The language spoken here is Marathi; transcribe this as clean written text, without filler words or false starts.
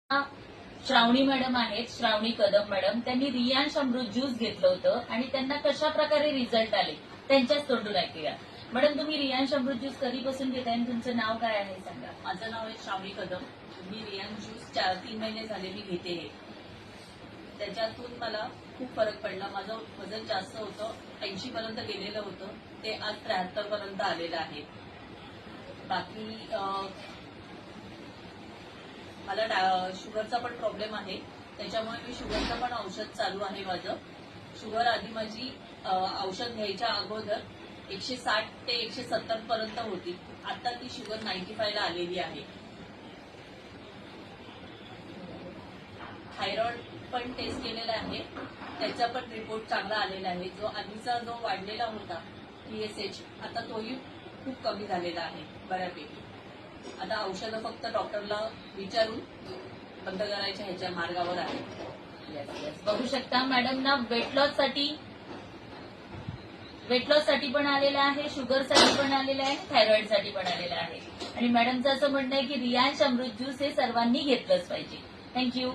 श्रावणी मॅडम आहेत, श्रावणी कदम मॅडम. त्यांनी रियांश अमृत ज्यूस घेतलं होतं आणि त्यांना कशा प्रकारे रिझल्ट आले त्यांच्याच तोंडून ऐकूया. मॅडम, तुम्ही रियांश अमृत ज्यूस कधीपासून घेताय आणि तुमचं नाव काय आहे सांगा. माझं नाव आहे श्रावणी कदम. मी रियांश ज्यूस 3 महिने झाले मी घेते. त्याच्यातून मला खूप फरक पडला. माझं वजन जास्त होतं, 80 पर्यंत गेलेलं होतं, ते आज 73 पर्यंत आलेलं आहे. बाकी मला शुगरचा पण प्रॉब्लेम आहे, त्याच्यामुळे मी शुगरचं पण औषध चालू आहे माझं. शुगर आधी माझी औषध घ्यायच्या अगोदर 160 ते 170 पर्यंत होती. आता ती शुगर 95 ला आलेली आहे. थायरॉइड पण टेस्ट केलेला आहे, त्याचा पण रिपोर्ट चांगला आलेला आहे. जो आधीचा जो वाढलेला होता TSH, आता तोही खूप कमी झालेला आहे बऱ्यापैकी. आता औषधं फक्त डॉक्टरला विचारून बंद करायच्या ह्याच्या मार्गावर आहे. बघू शकता मॅडमना वेट लॉस साठी पण आलेला आहे, शुगर साठी पण आलेला आहे, थायरॉइड साठी पण आलेला आहे. आणि मॅडमचं असं म्हणणं आहे की रियांश अमृत ज्यूस हे सर्वांनी घेतलंच पाहिजे. थँक्यू.